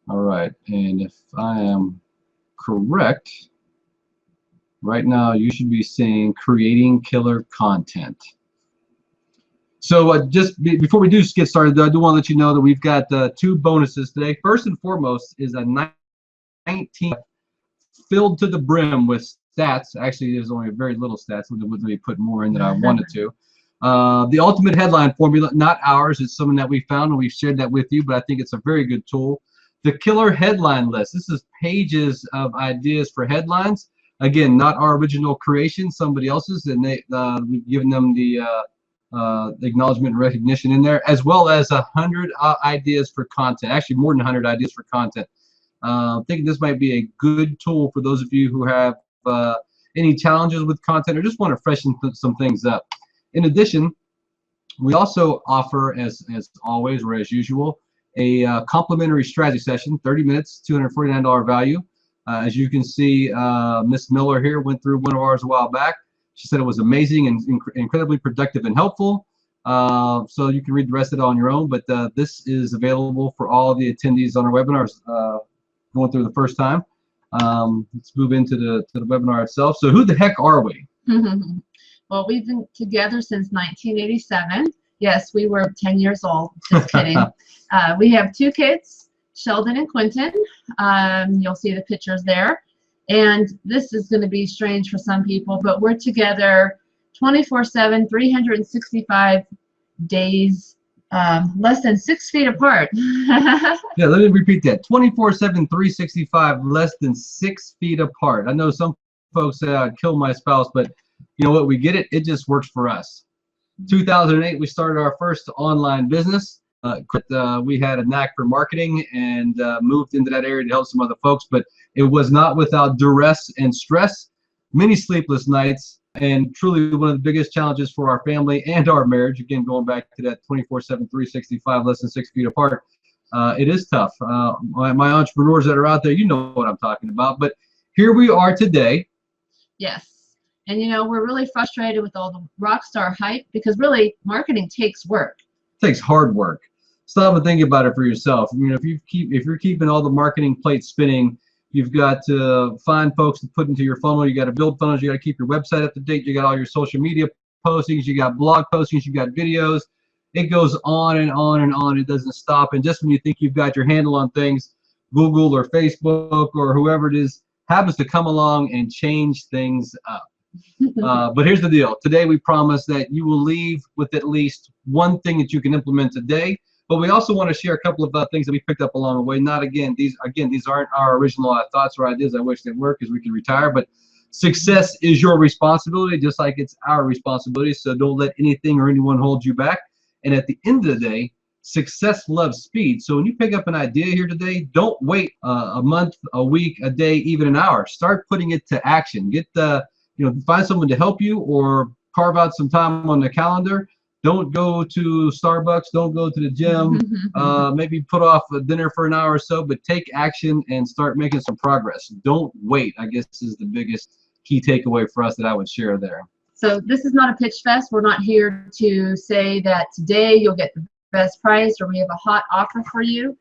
All right, and if I am correct, right now you should be seeing creating killer content. So just before we do get started, I do want to let you know that we've got two bonuses today. First and foremost is a 19 filled to the brim with stats. Actually, there's only very little stats. We put more in than I wanted to. The ultimate headline formula, not ours. It's something that we found and we've shared that with you, but I think it's a very good tool. The killer headline list. This is pages of ideas for headlines. Again, not our original creation, somebody else's, and we've given them the acknowledgement and recognition in there, as well as 100 ideas for content. Actually, more than 100 ideas for content. I think this might be a good tool for those of you who have any challenges with content or just want to freshen some things up. In addition, we also offer, as always or as usual, a complimentary strategy session, 30 minutes, $249 value. As you can see, Miss Miller here went through one of ours a while back. She said it was amazing and incredibly productive and helpful. So you can read the rest of it on your own, but this is available for all the attendees on our webinars going through the first time. Let's move into the webinar itself. So who the heck are we? Well, we've been together since 1987. Yes, we were 10 years old. Just kidding. We have two kids, Sheldon and Quentin. You'll see the pictures there. And this is going to be strange for some people, but we're together 24/7, 365 days, less than 6 feet apart. Yeah, let me repeat that. 24/7, 365, less than 6 feet apart. I know some folks say I'd kill my spouse, but you know what? We get it. It just works for us. 2008, we started our first online business. We had a knack for marketing and moved into that area to help some other folks, but it was not without duress and stress, many sleepless nights, and truly one of the biggest challenges for our family and our marriage. Again, going back to that 24/7, 365, less than 6 feet apart. It is tough. My entrepreneurs that are out there, you know what I'm talking about. But here we are today. Yes. And you know, we're really frustrated with all the rock star hype because really marketing takes work. It takes hard work. Stop and think about it for yourself. You know, if you're keeping all the marketing plates spinning, you've got to find folks to put into your funnel. You got to build funnels. You got to keep your website up to date. You got all your social media postings. You got blog postings. You got videos. It goes on and on and on. It doesn't stop. And just when you think you've got your handle on things, Google or Facebook or whoever it is happens to come along and change things up. But here's the deal. Today we promise that you will leave with at least one thing that you can implement today. But we also want to share a couple of things that we picked up along the way. Not these aren't our original thoughts or ideas. I wish they were, because we can retire. But success is your responsibility, just like it's our responsibility. So don't let anything or anyone hold you back. And at the end of the day, success loves speed. So when you pick up an idea here today, don't wait a month, a week, a day, even an hour. Start putting it to action. Find someone to help you or carve out some time on the calendar. Don't go to Starbucks. Don't go to the gym. Maybe put off a dinner for an hour or so, but take action and start making some progress. Don't wait, I guess, is the biggest key takeaway for us that I would share there. So this is not a pitch fest. We're not here to say that today you'll get the best price or we have a hot offer for you.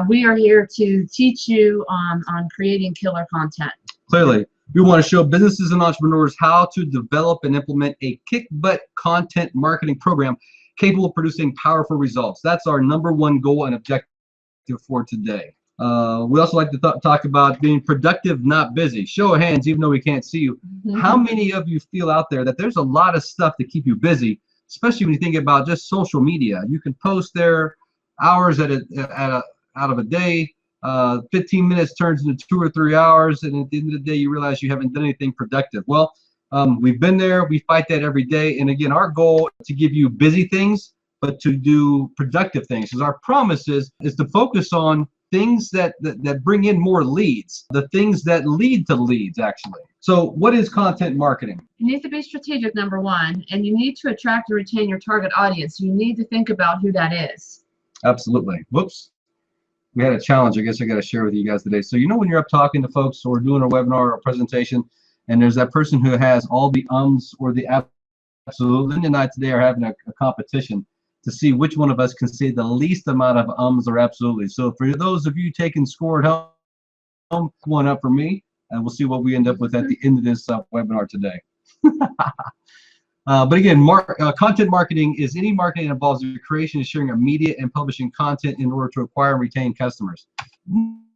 We are here to teach you on creating killer content. Clearly. We want to show businesses and entrepreneurs how to develop and implement a kick-butt content marketing program capable of producing powerful results. That's our #1 goal and objective for today. We also like to talk about being productive, not busy. Show of hands, even though we can't see you. How many of you feel out there that there's a lot of stuff to keep you busy, especially when you think about just social media? You can post there hours out of a day. 15 minutes turns into 2 or 3 hours, and at the end of the day you realize you haven't done anything productive. Well, we've been there. We fight that every day. And again, our goal is to give you busy things, but to do productive things. Because our promise is to focus on things that bring in more leads, the things that lead to leads, actually. So what is content marketing? You need to be strategic, #1, and you need to attract and retain your target audience. You need to think about who that is. Absolutely. Whoops. We had a challenge, I guess I got to share with you guys today. So you know when you're up talking to folks or doing a webinar or a presentation, and there's that person who has all the ums or the absolute. Linda and I today are having a competition, to see which one of us can say the least amount of ums or absolutely. So for those of you taking score at home, one up for me, and we'll see what we end up with at the end of this webinar today. But again, content marketing is any marketing that involves the creation and sharing of media and publishing content in order to acquire and retain customers.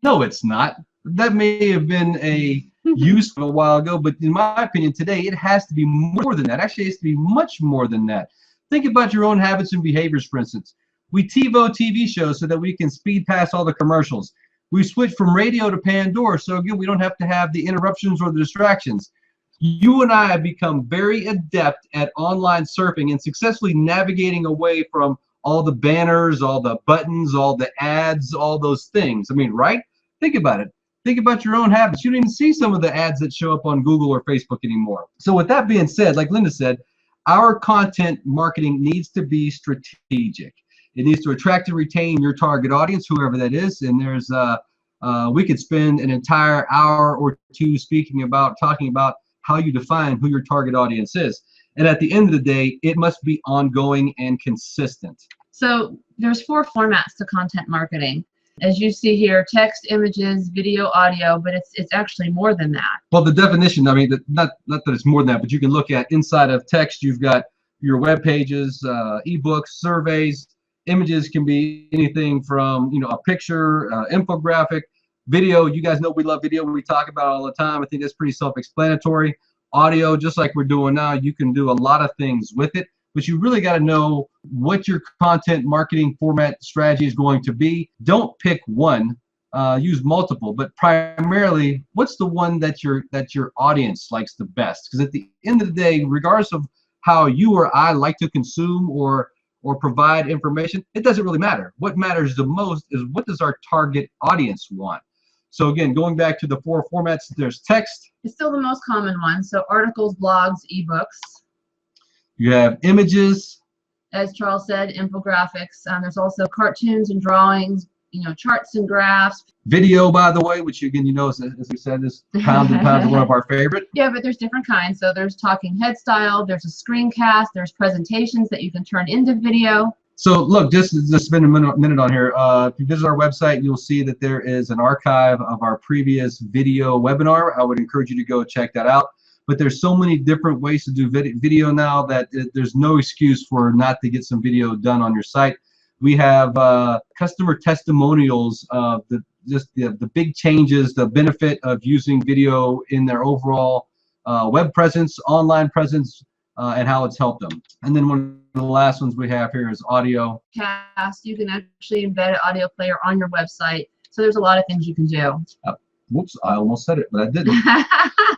No, it's not. That may have been a useful a while ago, but in my opinion, today it has to be more than that. Actually, it has to be much more than that. Think about your own habits and behaviors, for instance. We TiVo TV shows so that we can speed past all the commercials. We switch from radio to Pandora, so again, we don't have to have the interruptions or the distractions. You and I have become very adept at online surfing and successfully navigating away from all the banners, all the buttons, all the ads, all those things. I mean, right? Think about it. Think about your own habits. You don't even see some of the ads that show up on Google or Facebook anymore. So with that being said, like Linda said, our content marketing needs to be strategic. It needs to attract and retain your target audience, whoever that is. And there's, we could spend an entire hour or two talking about how you define who your target audience is. And at the end of the day, it must be ongoing and consistent. So there's 4 formats to content marketing. As you see here, text, images, video, audio, but it's actually more than that. Well, the definition, I mean, not that it's more than that, but you can look at inside of text, you've got your web pages, ebooks, surveys. Images can be anything from, a picture, infographic. Video, you guys know we love video. We talk about it all the time. I think that's pretty self-explanatory. Audio, just like we're doing now, you can do a lot of things with it, but you really got to know what your content marketing format strategy is going to be. Don't pick one, use multiple, but primarily, what's the one that your audience likes the best? Because at the end of the day, regardless of how you or I like to consume or provide information, it doesn't really matter. What matters the most is what does our target audience want? So again, going back to the 4 formats, there's text. It's still the most common one. So articles, blogs, ebooks. You have images. As Charles said, infographics. There's also cartoons and drawings, charts and graphs. Video, by the way, which again, as we said, is pound and pound one of our favorite. Yeah, but there's different kinds. So there's talking head style, there's a screencast, there's presentations that you can turn into video. So look, just spend a minute on here. If you visit our website, you'll see that there is an archive of our previous video webinar. I would encourage you to go check that out. But there's so many different ways to do video now that there's no excuse for not to get some video done on your site. We have customer testimonials of the big changes, the benefit of using video in their overall web presence, online presence, and how it's helped them. And then one of the last ones we have here is audio. You can actually embed an audio player on your website. So there's a lot of things you can do. Whoops, I almost said it, but I didn't.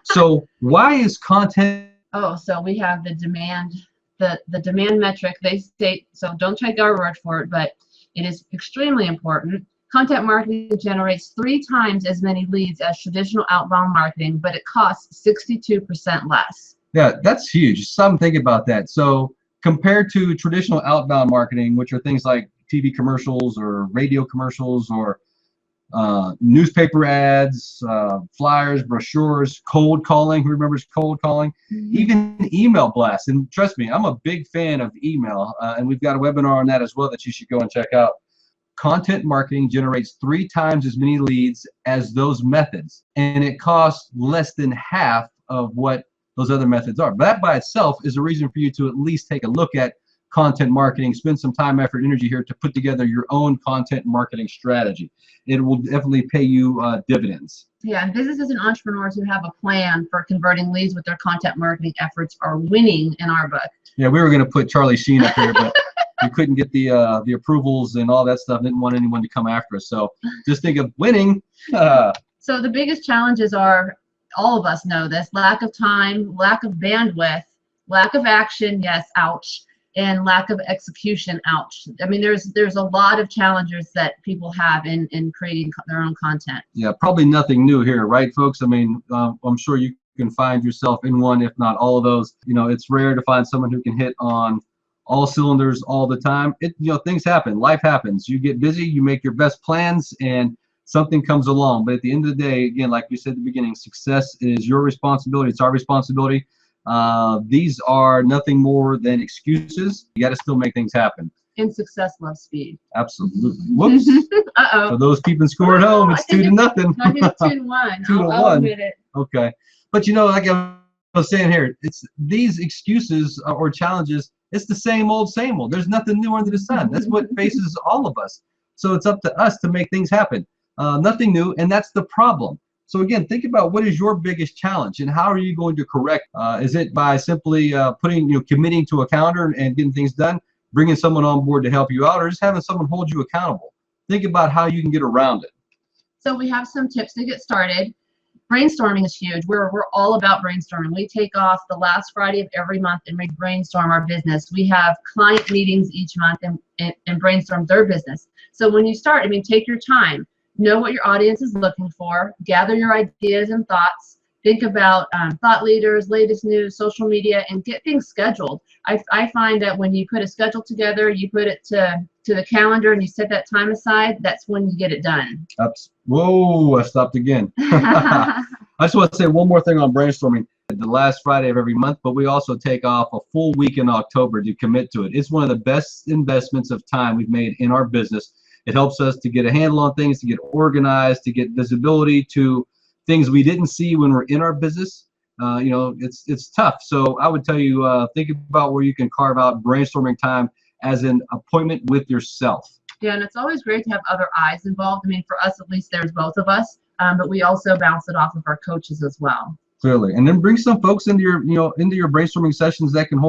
So why is content? Oh, so we have the demand, the demand metric. They state, so don't take our word for it, but it is extremely important. Content marketing generates 3 times as many leads as traditional outbound marketing, but it costs 62% less. Yeah, that's huge. Some think about that. So compared to traditional outbound marketing, which are things like TV commercials or radio commercials or newspaper ads, flyers, brochures, cold calling. Who remembers cold calling? Mm-hmm. Even email blasts. And trust me, I'm a big fan of email, and we've got a webinar on that as well that you should go and check out. Content marketing generates 3 times as many leads as those methods, and it costs less than half of what those other methods are. But that by itself is a reason for you to at least take a look at content marketing, spend some time, effort, energy here to put together your own content marketing strategy. It will definitely pay you dividends. Yeah, and businesses and entrepreneurs who have a plan for converting leads with their content marketing efforts are winning in our book. Yeah, we were going to put Charlie Sheen up here, but we couldn't get the approvals and all that stuff. Didn't want anyone to come after us. So just think of winning. So the biggest challenges are, all of us know this, lack of time, lack of bandwidth, lack of action, yes, ouch, and lack of execution, ouch. I mean, there's a lot of challenges that people have in creating their own content. Yeah, probably nothing new here, right, folks? I mean, I'm sure you can find yourself in one, if not all of those. It's rare to find someone who can hit on all cylinders all the time. Things happen, life happens. You get busy, you make your best plans, and something comes along. But at the end of the day, again, like we said at the beginning, success is your responsibility. It's our responsibility. These are nothing more than excuses. You got to still make things happen. and success loves speed. Absolutely. Whoops. Uh-oh. For those keeping score at home, it's 2-0. No, I think it's 2-1. 2-1. I'll admit it. Okay. But you know, like I was saying here, it's these excuses or challenges, it's the same old, same old. There's nothing new under the sun. That's what faces all of us. So it's up to us to make things happen. Nothing new, and that's the problem. So again, think about what is your biggest challenge and how are you going to correct? Is it by simply committing to a calendar and getting things done, bringing someone on board to help you out, or just having someone hold you accountable? Think about how you can get around it. So we have some tips to get started. Brainstorming is huge. We're all about brainstorming. We take off the last Friday of every month and we brainstorm our business. We have client meetings each month and brainstorm their business. So when you start, take your time. Know what your audience is looking for. Gather your ideas and thoughts. Think about thought leaders, latest news, social media, and get things scheduled. I find that when you put a schedule together, you put it to the calendar and you set that time aside, that's when you get it done. Whoa, I stopped again. I just want to say one more thing on brainstorming. The last Friday of every month, but we also take off a full week in October to commit to it. It's one of the best investments of time we've made in our business. It helps us to get a handle on things, to get organized, to get visibility to things we didn't see when we're in our business. It's tough. So I would tell you, think about where you can carve out brainstorming time as an appointment with yourself. Yeah, and it's always great to have other eyes involved. For us, at least, there's both of us, but we also bounce it off of our coaches as well. Clearly, and then bring some folks into your brainstorming sessions that can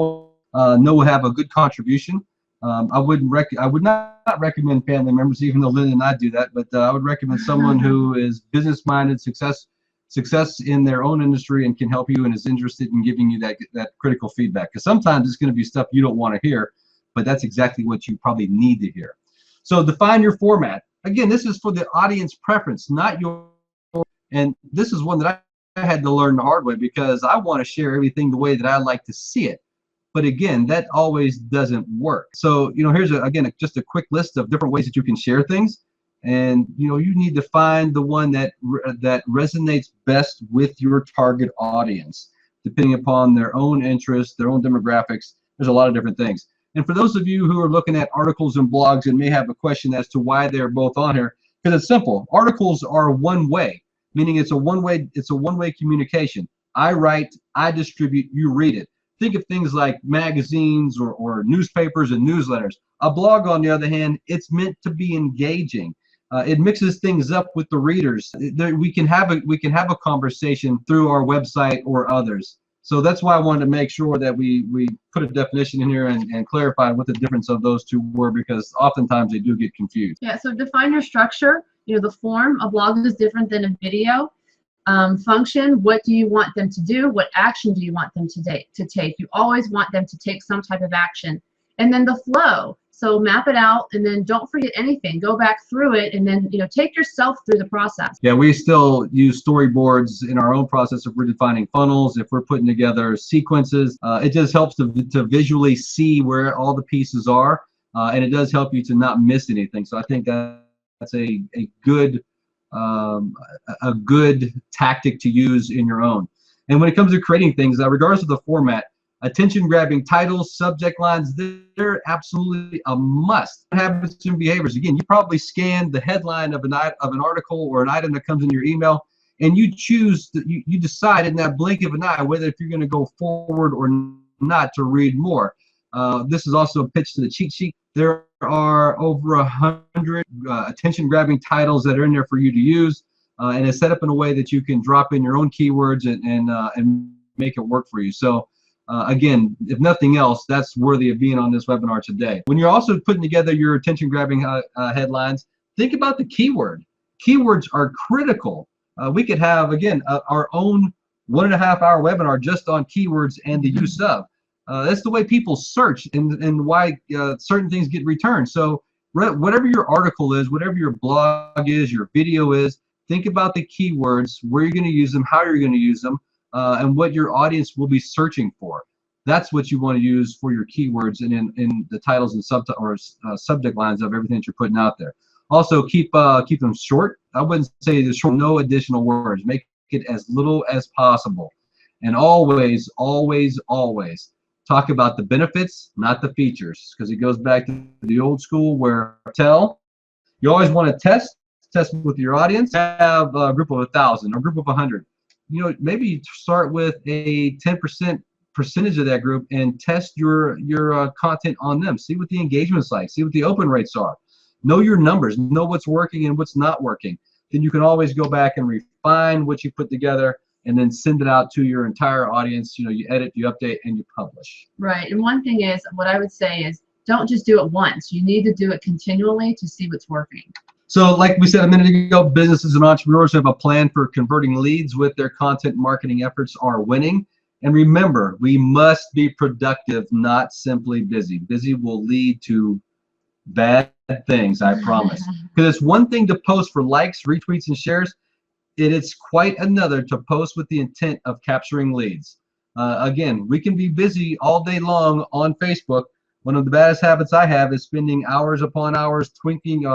have a good contribution. I would not recommend family members, even though Lynn and I do that, but I would recommend someone who is business-minded, success in their own industry, and can help you and is interested in giving you that critical feedback. Because sometimes it's going to be stuff you don't want to hear, but that's exactly what you probably need to hear. So define your format. Again, this is for the audience preference, not your. And this is one that I had to learn the hard way because I want to share everything the way that I like to see it. But again, that always doesn't work. So, here's just a quick list of different ways that you can share things. And, you need to find the one that resonates best with your target audience, depending upon their own interests, their own demographics. There's a lot of different things. And for those of you who are looking at articles and blogs and may have a question as to why they're both on here, because it's simple. Articles are one way, meaning it's a one-way communication. I write, I distribute, you read it. Think of things like magazines or newspapers and newsletters. A blog, on the other hand, it's meant to be engaging. It mixes things up with the readers. We can have a conversation through our website or others. So that's why I wanted to make sure that we put a definition in here and clarify what the difference of those two were, because oftentimes they do get confused. Yeah, so define your structure. The form. A blog is different than a video. Function, what do you want them to do? What action do you want them to take? You always want them to take some type of action. And then the flow. So map it out, and then don't forget anything. Go back through it, and then take yourself through the process. Yeah, we still use storyboards in our own process if we're defining funnels, if we're putting together sequences. It just helps to visually see where all the pieces are, and it does help you to not miss anything. So I think that's a good tactic to use in your own. And when it comes to creating things, regardless of the format, attention-grabbing titles, subject lines, they're absolutely a must. Habits and behaviors. Again, you probably scanned the headline of an article or an item that comes in your email, and you decide in that blink of an eye whether if you're going to go forward or not to read more. This is also a pitch to the cheat sheet. There are over 100 attention-grabbing titles that are in there for you to use, and it's set up in a way that you can drop in your own keywords and make it work for you. So again, if nothing else, that's worthy of being on this webinar today. When you're also putting together your attention-grabbing headlines, think about the keyword. Keywords are critical. We could have, again, our own 1.5-hour webinar just on keywords and the use of. That's the way people search and why certain things get returned. So whatever your article is, whatever your blog is, your video is, think about the keywords, where you're going to use them, how you're going to use them, and what your audience will be searching for. That's what you want to use for your keywords and in the titles and subject lines of everything that you're putting out there. Also, keep them short. I wouldn't say the short, no additional words. Make it as little as possible. And always, always, always Talk about the benefits, not the features, because it goes back to the old school where you always want to test with your audience. Have a group of 1,000 or a group of 100. Maybe start with a 10% percentage of that group and test your content on them. See what the engagement's like. See what the open rates are. Know your numbers. Know what's working and what's not working. Then you can always go back and refine what you put together and then send it out to your entire audience. You edit, you update, and you publish. Right. And one thing is, what I would say is, don't just do it once. You need to do it continually to see what's working. So like we said a minute ago, businesses and entrepreneurs who have a plan for converting leads with their content marketing efforts are winning. And remember, we must be productive, not simply busy. Busy will lead to bad things, I promise. Because it's one thing to post for likes, retweets, and shares. It's quite another to post with the intent of capturing leads. Again, we can be busy all day long on Facebook. One of the baddest habits I have is spending hours upon hours twinking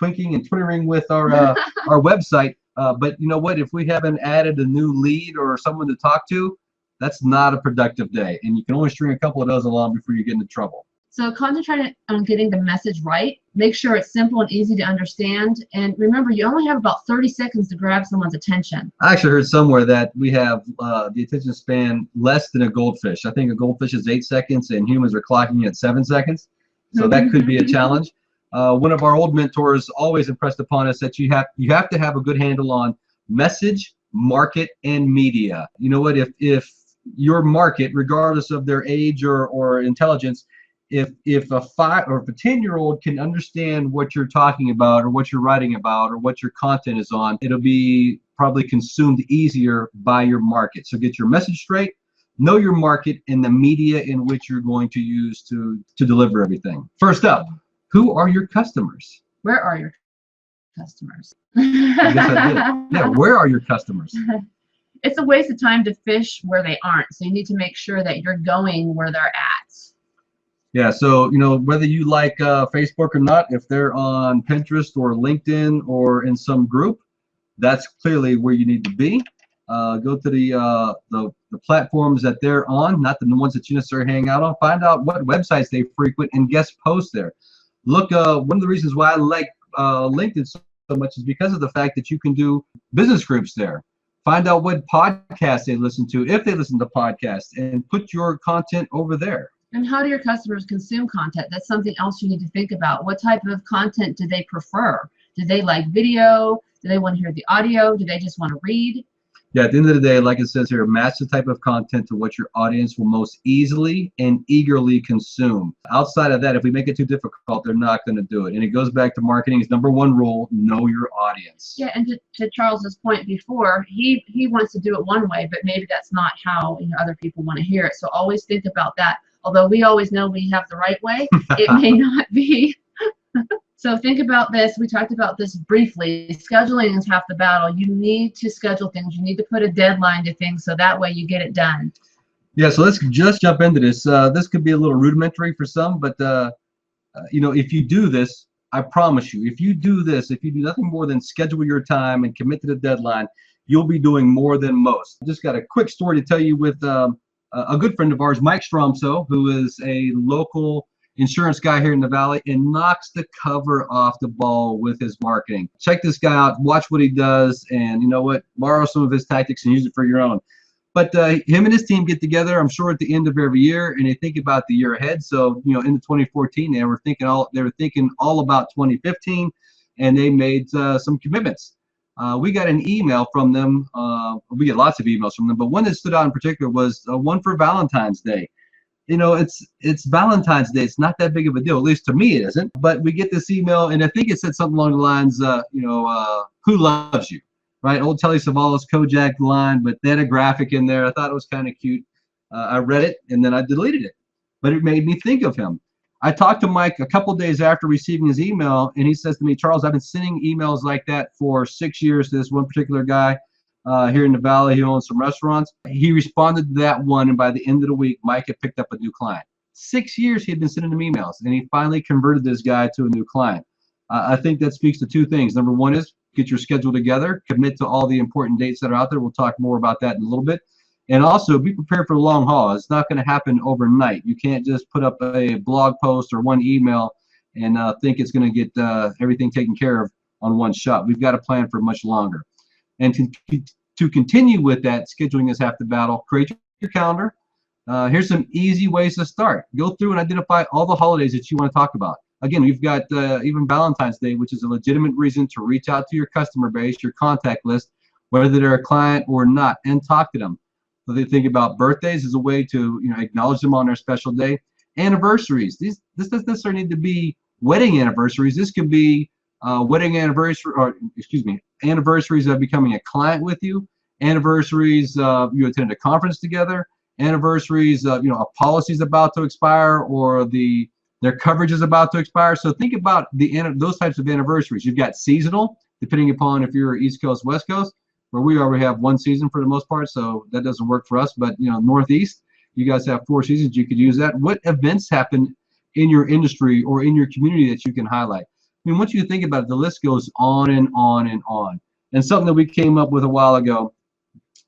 and twittering with our website. But you know what? If we haven't added a new lead or someone to talk to, that's not a productive day. And you can only string a couple of those along before you get into trouble. So concentrate on getting the message right. Make sure it's simple and easy to understand. And remember, you only have about 30 seconds to grab someone's attention. I actually heard somewhere that we have the attention span less than a goldfish. I think a goldfish is 8 seconds and humans are clocking at 7 seconds. So that could be a challenge. One of our old mentors always impressed upon us that you have to have a good handle on message, market, and media. You know what? If your market, regardless of their age or intelligence, if a 5 or a 10-year-old can understand what you're talking about or what you're writing about or what your content is on, it'll be probably consumed easier by your market. So get your message straight, know your market, and the media in which you're going to use to deliver everything. First up, who are your customers? Where are your customers? I guess I did. Yeah, where are your customers? It's a waste of time to fish where they aren't. So you need to make sure that you're going where they're at. Yeah, so whether you like Facebook or not, if they're on Pinterest or LinkedIn or in some group, that's clearly where you need to be. Go to the platforms that they're on, not the ones that you necessarily hang out on. Find out what websites they frequent and guest post there. Look, one of the reasons why I like LinkedIn so much is because of the fact that you can do business groups there. Find out what podcasts they listen to, if they listen to podcasts, and put your content over there. And how do your customers consume content? That's something else you need to think about. What type of content do they prefer? Do they like video? Do they want to hear the audio? Do they just want to read? Yeah, at the end of the day, like it says here, match the type of content to what your audience will most easily and eagerly consume. Outside of that, if we make it too difficult, they're not going to do it. And it goes back to marketing's #1 rule: know your audience. Yeah, and to Charles's point before, he wants to do it one way, but maybe that's not how other people want to hear it. So always think about that. Although we always know we have the right way, it may not be. So think about this. We talked about this briefly. Scheduling is half the battle. You need to schedule things. You need to put a deadline to things so that way you get it done. Yeah, so let's just jump into this. This could be a little rudimentary for some, but if you do this, I promise you, if you do this, if you do nothing more than schedule your time and commit to the deadline, you'll be doing more than most. Just got a quick story to tell you with a good friend of ours, Mike Stromso, who is a local insurance guy here in the Valley and knocks the cover off the ball with his marketing. Check this guy out, watch what he does, and you know what? Borrow some of his tactics and use it for your own. But him and his team get together, I'm sure, at the end of every year, and they think about the year ahead. So, into 2014, they were thinking all about 2015, and they made some commitments. We got an email from them. We get lots of emails from them, but one that stood out in particular was one for Valentine's Day. It's Valentine's Day. It's not that big of a deal. At least to me, it isn't. But we get this email, and I think it said something along the lines, who loves you, right? Old Telly Savalas Kojak line, but they had a graphic in there. I thought it was kind of cute. I read it, and then I deleted it. But it made me think of him. I talked to Mike a couple days after receiving his email, and he says to me, Charles, I've been sending emails like that for 6 years to this one particular guy here in the Valley. He owns some restaurants. He responded to that one, and by the end of the week, Mike had picked up a new client. 6 years he had been sending him emails, and he finally converted this guy to a new client. I think that speaks to two things. #1 is get your schedule together, commit to all the important dates that are out there. We'll talk more about that in a little bit. And also be prepared for the long haul. It's not going to happen overnight. You can't just put up a blog post or one email and think it's going to get everything taken care of on one shot. We've got to plan for much longer. And to continue with that, scheduling is half the battle. Create your calendar. Here's some easy ways to start. Go through and identify all the holidays that you want to talk about. Again, we've got even Valentine's Day, which is a legitimate reason to reach out to your customer base, your contact list, whether they're a client or not, and talk to them. So they think about birthdays as a way to acknowledge them on their special day. Anniversaries. This doesn't necessarily need to be wedding anniversaries. This could be wedding anniversary, or excuse me, anniversaries of becoming a client with you, anniversaries you attended a conference together, anniversaries of a policy's about to expire or their coverage is about to expire. So think about those types of anniversaries. You've got seasonal, depending upon if you're East Coast, West Coast, where we already have one season for the most part, so that doesn't work for us. But Northeast, you guys have 4 seasons. You could use that. What events happen in your industry or in your community that you can highlight? I mean, once you think about it, the list goes on and on and on. And something that we came up with a while ago,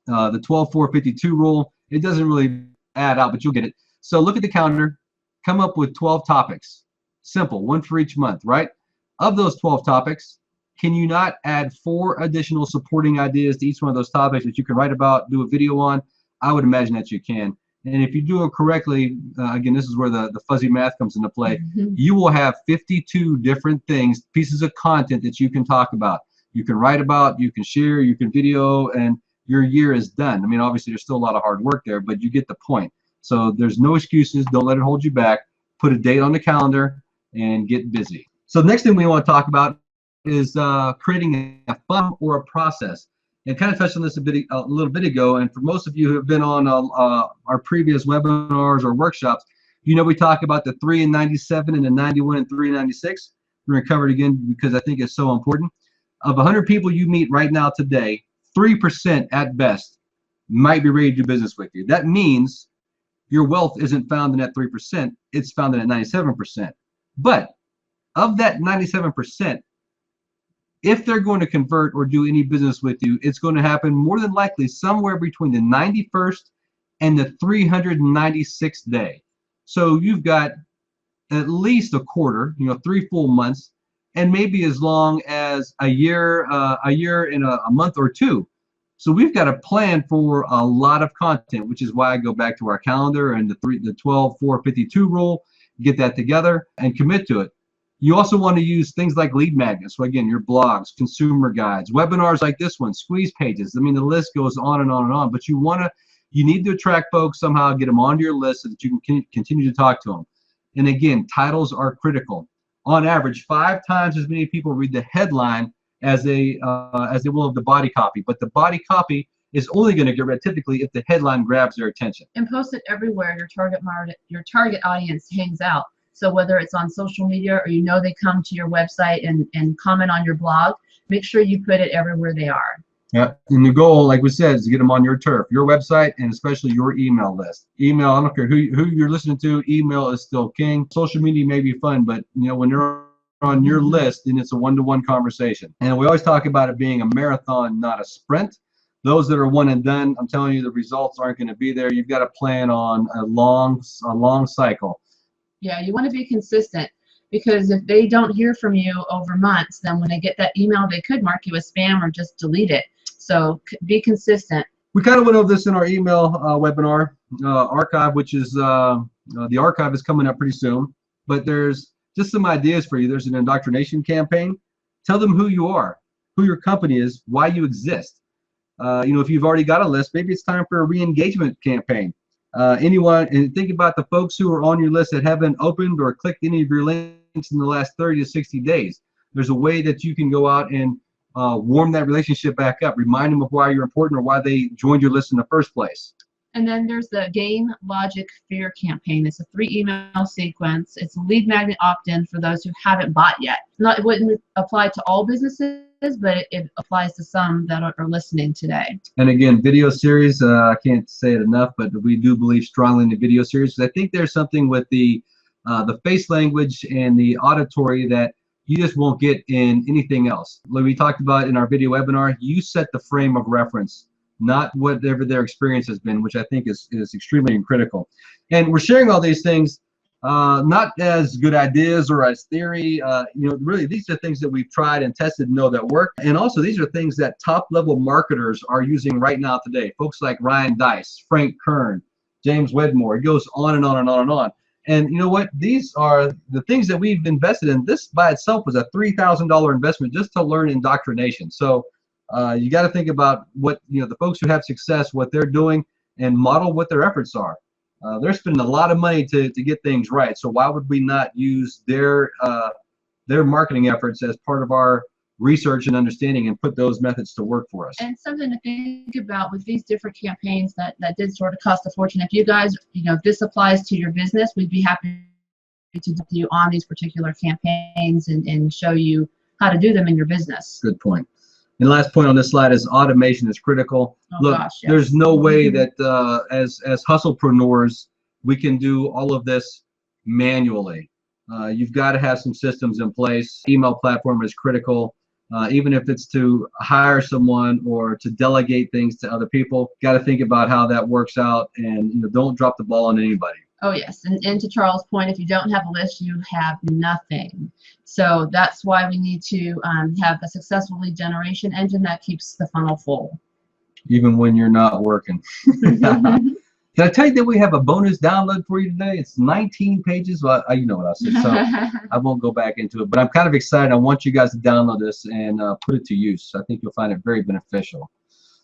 the 12-4-52 rule, it doesn't really add up, but you'll get it. So look at the calendar, come up with 12 topics. Simple, one for each month, right? Of those 12 topics, can you not add 4 additional supporting ideas to each one of those topics that you can write about, do a video on? I would imagine that you can. And if you do it correctly, again, this is where the fuzzy math comes into play. You will have 52 different things, pieces of content that you can talk about. You can write about, you can share, you can video, and your year is done. I mean, obviously, there's still a lot of hard work there, but you get the point. So there's no excuses. Don't let it hold you back. Put a date on the calendar and get busy. So the next thing we want to talk about is creating a funnel or a process. And kind of touched on this a little bit ago. And for most of you who have been on our previous webinars or workshops, we talk about the 3 and 97 and the 91 and 3 and 96. We're going to cover it again because I think it's so important. Of 100 people you meet right now today, 3% at best might be ready to do business with you. That means your wealth isn't found in that 3%, it's found in that 97%. But of that 97%, if they're going to convert or do any business with you, it's going to happen more than likely somewhere between the 91st and the 396th day. So you've got at least a quarter, 3 full months, and maybe as long as a year and a month or 2. So we've got a plan for a lot of content, which is why I go back to our calendar and the 12-4-52 rule, get that together and commit to it. You also want to use things like lead magnets. So again, your blogs, consumer guides, webinars like this one, squeeze pages. I mean, the list goes on and on and on. But you need to attract folks somehow, get them onto your list so that you can continue to talk to them. And again, titles are critical. On average, 5 times as many people read the headline as they will of the body copy. But the body copy is only going to get read typically if the headline grabs their attention. And post it everywhere your target audience hangs out. So whether it's on social media or they come to your website and comment on your blog, make sure you put it everywhere they are. Yeah, and the goal, like we said, is to get them on your turf, your website, and especially your email list. Email, I don't care who you're listening to, email is still king. Social media may be fun, but when they're on your list, then it's a one-to-one conversation. And we always talk about it being a marathon, not a sprint. Those that are one and done, I'm telling you, the results aren't going to be there. You've got to plan on a long cycle. Yeah, you want to be consistent, because if they don't hear from you over months, then when they get that email, they could mark you as spam or just delete it. So be consistent. We kind of went over this in our email webinar archive, which is the archive is coming up pretty soon. But there's just some ideas for you. There's an indoctrination campaign. Tell them who you are, who your company is, why you exist. If you've already got a list, maybe it's time for a re-engagement campaign. And think about the folks who are on your list that haven't opened or clicked any of your links in the last 30 to 60 days. There's a way that you can go out and warm that relationship back up, remind them of why you're important or why they joined your list in the first place. And then there's the Gain Logic Fear campaign. It's a 3-email sequence. It's a lead magnet opt-in for those who haven't bought yet. It wouldn't apply to all businesses, but it applies to some that are listening today. And again, video series, I can't say it enough, but we do believe strongly in the video series. I think there's something with the face language and the auditory that you just won't get in anything else. Like we talked about in our video webinar, you set the frame of reference not whatever their experience has been, which I think is extremely critical. And we're sharing all these things not as good ideas or as theory. Really, these are things that we've tried and tested and know that work. And also, these are things that top-level marketers are using right now today. Folks like Ryan Deiss, Frank Kern, James Wedmore. It goes on and on and on and on. And you know what? These are the things that we've invested in. This by itself was a $3,000 investment just to learn indoctrination. So you got to think about what the folks who have success, what they're doing, and model what their efforts are. They're spending a lot of money to get things right. So why would we not use their marketing efforts as part of our research and understanding and put those methods to work for us? And something to think about with these different campaigns that did sort of cost a fortune. If you guys, if this applies to your business, we'd be happy to do you on these particular campaigns and show you how to do them in your business. Good point. And the last point on this slide is automation is critical. Look, gosh, yes. There's no way that as hustlepreneurs we can do all of this manually. You've got to have some systems in place. Email platform is critical. Even if it's to hire someone or to delegate things to other people, got to think about how that works out, and don't drop the ball on anybody. Oh yes, and to Charles' point, if you don't have a list, you have nothing. So that's why we need to have a successful lead generation engine that keeps the funnel full. Even when you're not working. Did I tell you that we have a bonus download for you today? It's 19 pages. Well, you know what I said, so I won't go back into it. But I'm kind of excited. I want you guys to download this and put it to use. I think you'll find it very beneficial.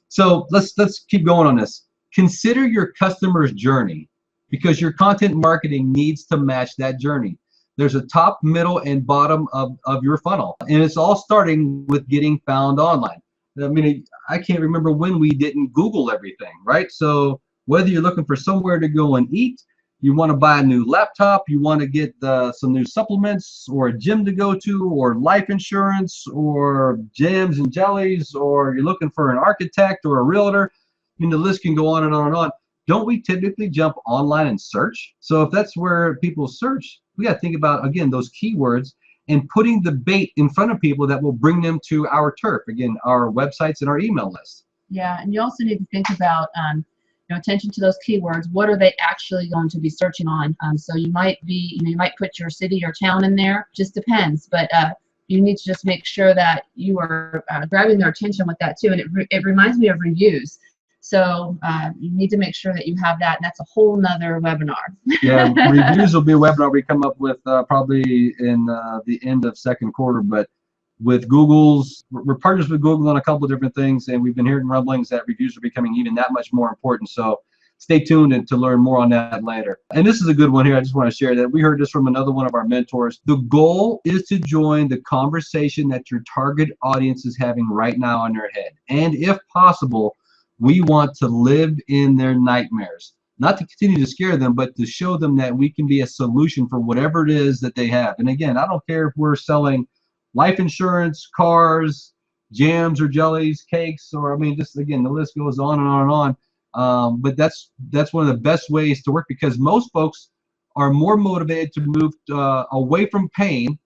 So let's keep going on this. Consider your customer's journey, because your content marketing needs to match that journey. There's a top, middle, and bottom of your funnel, and it's all starting with getting found online. I mean, I can't remember when we didn't Google everything, right? So whether you're looking for somewhere to go and eat, you want to buy a new laptop, you want to get some new supplements, or a gym to go to, or life insurance, or jams and jellies, or you're looking for an architect or a realtor, the list can go on and on and on. Don't we typically jump online and search? So if that's where people search, we got to think about, again, those keywords and putting the bait in front of people that will bring them to our turf. Again, our websites and our email list. Yeah, and you also need to think about attention to those keywords. What are they actually going to be searching on? So you might be, you might put your city or town in there. Just depends, but you need to just make sure that you are grabbing their attention with that too. And it reminds me of reviews. So you need to make sure that you have that, and that's a whole nother webinar. Yeah, reviews will be a webinar we come up with probably in the end of second quarter. But with we're partners with Google on a couple of different things, and we've been hearing rumblings that reviews are becoming even that much more important. So stay tuned and to learn more on that later. And this is a good one here. I just want to share that we heard this from another one of our mentors. The goal is to join the conversation that your target audience is having right now in their head, and if possible, we want to live in their nightmares, not to continue to scare them, but to show them that we can be a solution for whatever it is that they have. And again, I don't care if we're selling life insurance, cars, jams or jellies, cakes, or just again, the list goes on and on and on. But that's one of the best ways to work, because most folks are more motivated to move away from pain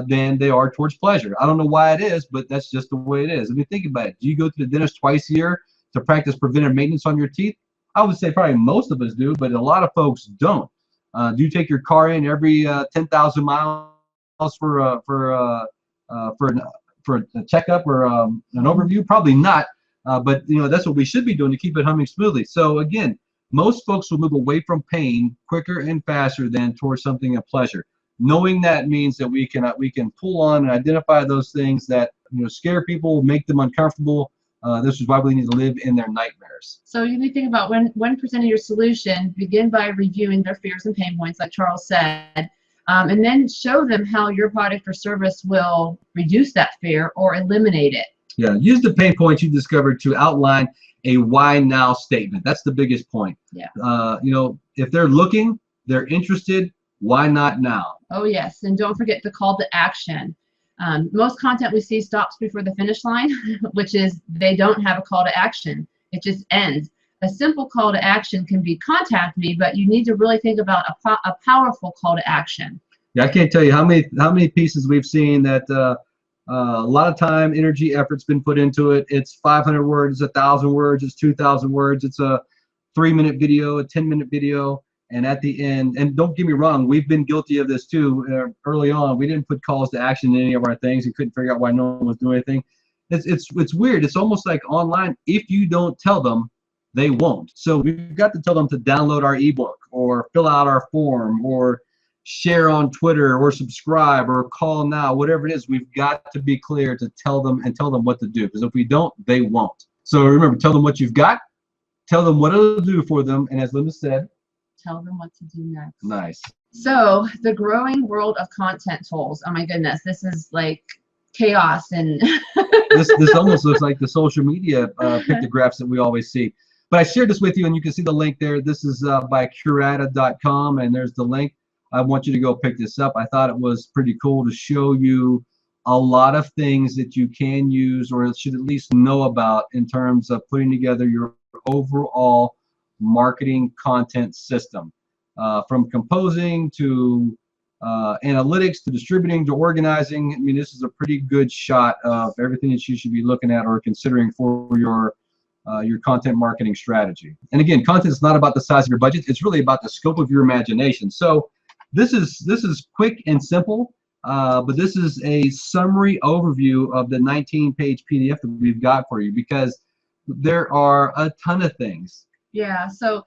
than they are towards pleasure. I don't know why it is, but that's just the way it is. I mean, think about it. Do you go to the dentist twice a year to practice preventive maintenance on your teeth? I would say probably most of us do, but a lot of folks don't. Do you take your car in every 10,000 miles for a checkup or an overview? Probably not. But that's what we should be doing to keep it humming smoothly. So again, most folks will move away from pain quicker and faster than towards something of pleasure. Knowing that means that we can pull on and identify those things that scare people, make them uncomfortable. This is why we need to live in their nightmares. So you need to think about when presenting your solution, begin by reviewing their fears and pain points, like Charles said, and then show them how your product or service will reduce that fear or eliminate it. Yeah, use the pain points you discovered to outline a why now statement. That's the biggest point. Yeah. If they're looking, they're interested, why not now? Oh yes, and don't forget the call to action. Most content we see stops before the finish line, which is they don't have a call to action. It just ends. A simple call to action can be contact me, but you need to really think about a powerful call to action. Yeah, I can't tell you how many pieces we've seen that A lot of time, energy, effort's been put into it. It's 500 words, 1,000 words, it's 2,000 words. It's a 3-minute video, a 10-minute video. And at the end, and don't get me wrong, we've been guilty of this too. Early on, we didn't put calls to action in any of our things. We couldn't figure out why no one was doing anything. It's weird. It's almost like online. If you don't tell them, they won't. So we've got to tell them to download our ebook or fill out our form or share on Twitter or subscribe or call now, whatever it is. We've got to be clear to tell them and tell them what to do, because if we don't, they won't. So remember, tell them what you've got, tell them what it'll do for them, and as Linda said, tell them what to do next. Nice. So the growing world of content tools. Oh my goodness, this is like chaos. And this almost looks like the social media pictographs that we always see. But I shared this with you, and you can see the link there. This is by curata.com, and there's the link. I want you to go pick this up. I thought it was pretty cool to show you a lot of things that you can use or should at least know about in terms of putting together your overall marketing content system, from composing to analytics to distributing to organizing. I mean, this is a pretty good shot of everything that you should be looking at or considering for your content marketing strategy. And again, content is not about the size of your budget. It's really about the scope of your imagination. So this is quick and simple, but this is a summary overview of the 19-page PDF that we've got for you, because there are a ton of things. Yeah, so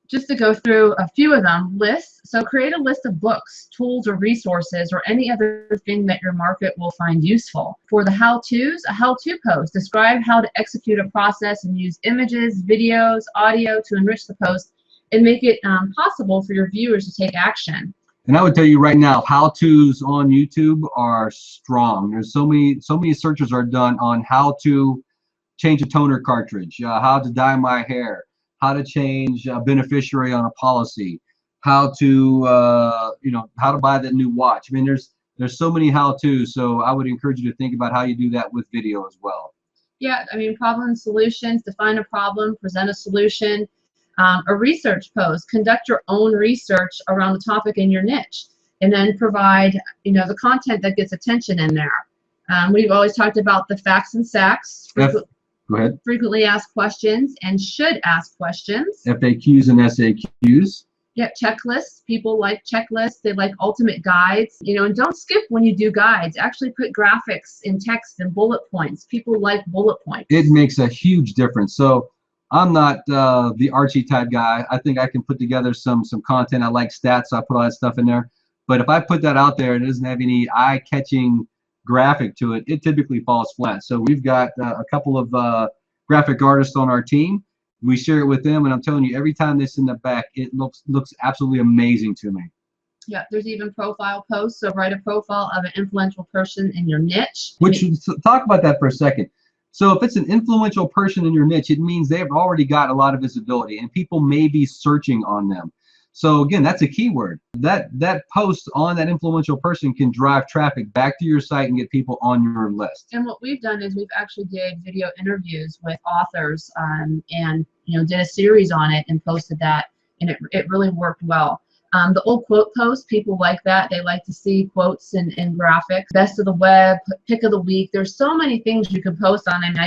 just to go through a few of them, lists. So create a list of books, tools, or resources, or any other thing that your market will find useful. For the how-tos, a how-to post. Describe how to execute a process and use images, videos, audio to enrich the post and make it possible for your viewers to take action. And I would tell you right now, how-tos on YouTube are strong. There's so many searches are done on how to change a toner cartridge, how to dye my hair, how to change a beneficiary on a policy, how to how to buy that new watch. I mean, there's so many how-tos. So I would encourage you to think about how you do that with video as well. Yeah, I mean, problem and solutions. Define a problem, present a solution. A research post. Conduct your own research around the topic in your niche, and then provide the content that gets attention in there. We've always talked about the facts and sacks. Go ahead. Frequently asked questions and should ask questions. FAQs and SAQs. Yep, checklists. People like checklists. They like ultimate guides. And don't skip when you do guides. Actually put graphics in text and bullet points. People like bullet points. It makes a huge difference. So I'm not the Archie type guy. I think I can put together some content. I like stats, so I put all that stuff in there. But if I put that out there and it doesn't have any eye-catching graphic to it, it typically falls flat. So we've got a couple of graphic artists on our team. We share it with them, and I'm telling you, every time they send it back, it looks absolutely amazing to me. Yeah, there's even profile posts. So write a profile of an influential person in your niche. Talk about that for a second. So if it's an influential person in your niche, it means they've already got a lot of visibility, and people may be searching on them. So again, that's a keyword. That post on that influential person can drive traffic back to your site and get people on your list. And what we've done is we've actually did video interviews with authors and did a series on it and posted that, and it really worked well. The old quote post, people like that. They like to see quotes and graphics. Best of the web, pick of the week. There's so many things you can post on. And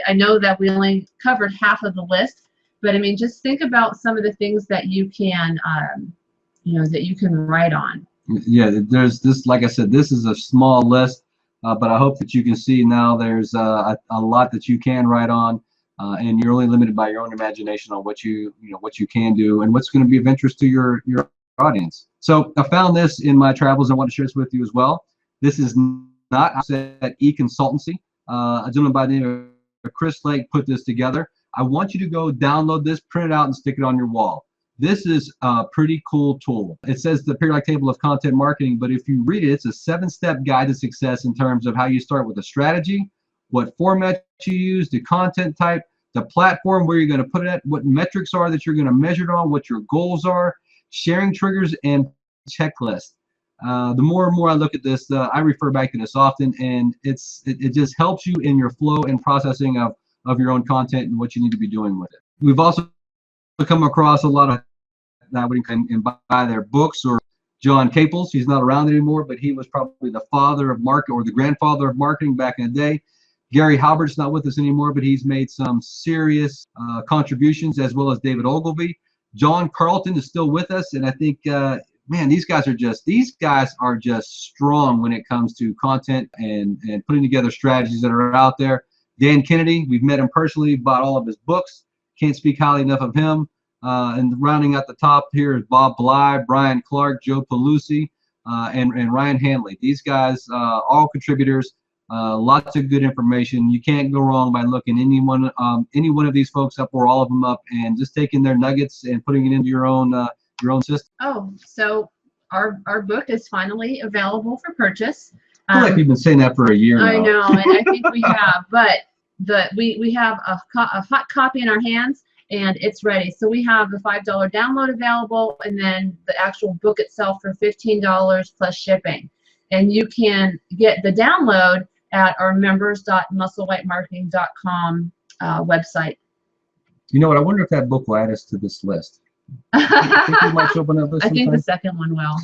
I know that we only covered half of the list, but I mean, just think about some of the things that you can, that you can write on. Yeah, there's this. Like I said, this is a small list, but I hope that you can see now there's a lot that you can write on, and you're only limited by your own imagination on what you can do and what's going to be of interest to your audience. So I found this in my travels. I want to share this with you as well. This is not at e-consultancy. A gentleman by the name of Chris Lake put this together. I want you to go download this, print it out, and stick it on your wall. This is a pretty cool tool. It says the periodic table of content marketing, but if you read it, it's a 7-step guide to success in terms of how you start with a strategy, what format you use, the content type, the platform where you're going to put it at, what metrics are that you're going to measure it on, what your goals are, sharing triggers, and checklist. The more and more I look at this, I refer back to this often, and it just helps you in your flow and processing of your own content and what you need to be doing with it. We've also come across a lot of that and buy their books or John Caples, he's not around anymore, but he was probably the father of market, or the grandfather of marketing back in the day. Gary Halbert's not with us anymore, but he's made some serious contributions, as well as David Ogilvy. John Carlton is still with us, and I think, man, these guys are just strong when it comes to content and putting together strategies that are out there. Dan Kennedy, we've met him personally, bought all of his books. Can't speak highly enough of him. And rounding out the top here is Bob Bly, Brian Clark, Joe Pelusi, and Ryan Hanley. These guys, all contributors. Lots of good information. You can't go wrong by looking any one of these folks up, or all of them up, and just taking their nuggets and putting it into your own system. Oh, so our book is finally available for purchase. I feel like we've been saying that for a year now. I know, and I think we have, but we have a hot copy in our hands, and it's ready. So we have the $5 download available, and then the actual book itself for $15 plus shipping. And you can get the download at our members.musselwhitemarketing.com website. You know what? I wonder if that book will add us to this list. I think we might show up on that list. I think the second one will.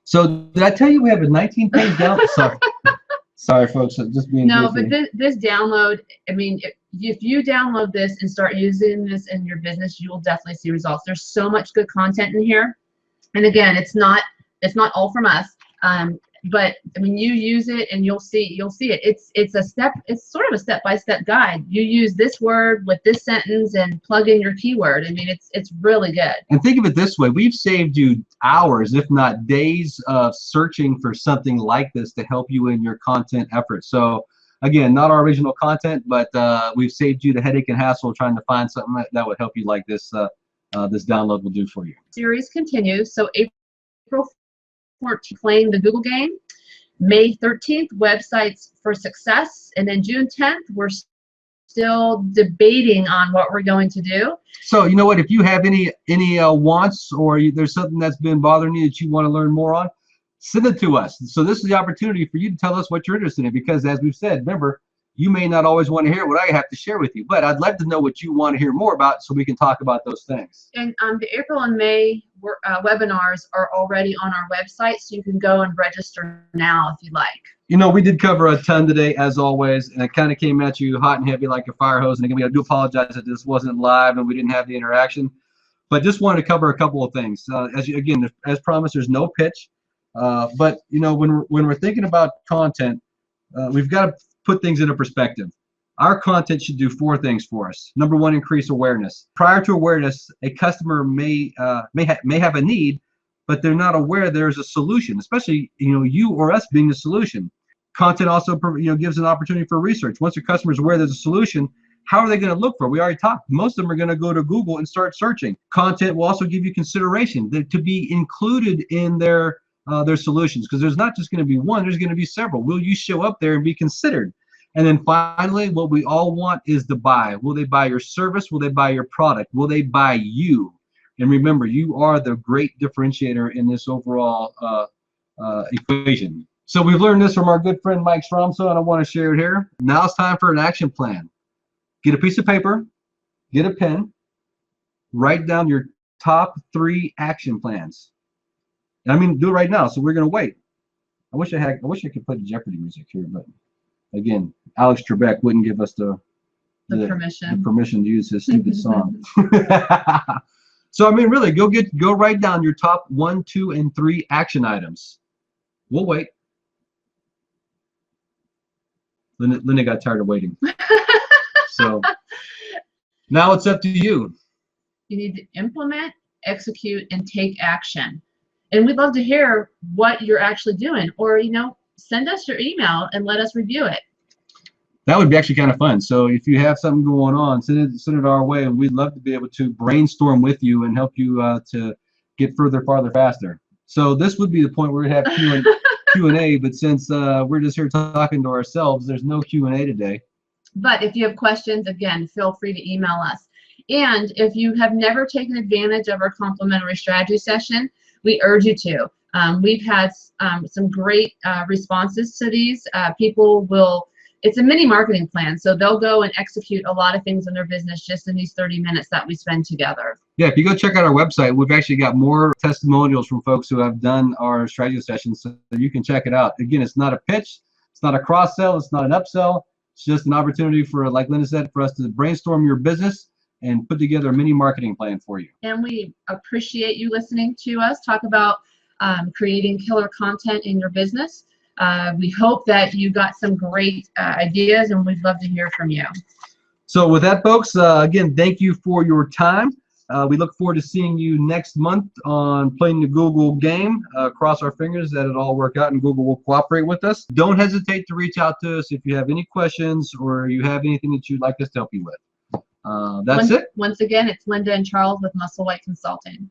So did I tell you we have a 19-page download? Sorry, folks. Just being no, goofy. but this download, I mean, if you download this and start using this in your business, you will definitely see results. There's so much good content in here. And again, it's not all from us, but I mean, you use it and you'll see it. It's sort of a step-by-step guide. You use this word with this sentence and plug in your keyword. I mean, it's really good. And think of it this way: we've saved you hours, if not days, of searching for something like this to help you in your content efforts. So again, not our original content, but we've saved you the headache and hassle of trying to find something that would help you, like this. This download will do for you. Series continues. So April 14th, playing the Google game. May 13th, websites for success. And then June 10th, we're still debating on what we're going to do. So you know what? If you have any wants, or there's something that's been bothering you that you want to learn more on, send it to us. So this is the opportunity for you to tell us what you're interested in, because as we've said, remember, you may not always want to hear what I have to share with you, but I'd love to know what you want to hear more about, so we can talk about those things. And the April and May webinars are already on our website, so you can go and register now if you'd like. You know, we did cover a ton today, as always, and it kind of came at you hot and heavy like a fire hose. And again, we do apologize that this wasn't live and we didn't have the interaction, but just wanted to cover a couple of things. As promised, there's no pitch, but you know, when we're thinking about content, we've got to put things into perspective. Our content should do 4 things for us. Number 1, increase awareness. Prior to awareness, a customer may have a need, but they're not aware there's a solution, especially you or us being the solution. Content also gives an opportunity for research. Once your customer is aware there's a solution, how are they going to look for it? We already talked. Most of them are going to go to Google and start searching. Content will also give you consideration to be included in their solutions, because there's not just going to be one, there's going to be several. Will you show up there and be considered? And then finally, what we all want is the buy. Will they buy your service? Will they buy your product? Will they buy you? And remember, you are the great differentiator in this overall equation. So we've learned this from our good friend Mike Stromso, and I want to share it here. Now it's time for an action plan. Get a piece of paper, get a pen, write down your top 3 action plans. And I mean, do it right now. So we're going to wait. I wish I could put Jeopardy music here, but again, Alex Trebek wouldn't give us the permission to use his stupid song. So I mean, really, go write down your top 1, 2, and 3 action items. We'll wait. Linda got tired of waiting. So now it's up to you. You need to implement, execute, and take action. And we'd love to hear what you're actually doing, or send us your email and let us review it. That would be actually kind of fun. So if you have something going on, send it our way, and we'd love to be able to brainstorm with you and help you to get further, farther, faster. So this would be the point where we have Q&A, but since we're just here talking to ourselves, there's no Q&A today. But if you have questions, again, feel free to email us. And if you have never taken advantage of our complimentary strategy session, we urge you to. We've had some great responses to these. People will it's a mini marketing plan. So they'll go and execute a lot of things in their business just in these 30 minutes that we spend together. Yeah, if you go check out our website, we've actually got more testimonials from folks who have done our strategy sessions, so you can check it out. Again, it's not a pitch, it's not a cross sell, it's not an upsell. It's just an opportunity for, like Linda said, for us to brainstorm your business and put together a mini marketing plan for you. And we appreciate you listening to us talk about creating killer content in your business. We hope that you got some great ideas, and we'd love to hear from you. So with that, folks, again, thank you for your time. We look forward to seeing you next month on Playing the Google Game. Cross our fingers that it all work out and Google will cooperate with us. Don't hesitate to reach out to us if you have any questions or you have anything that you'd like us to help you with. That's it. Once again, it's Linda and Charles with Musselwhite Consulting.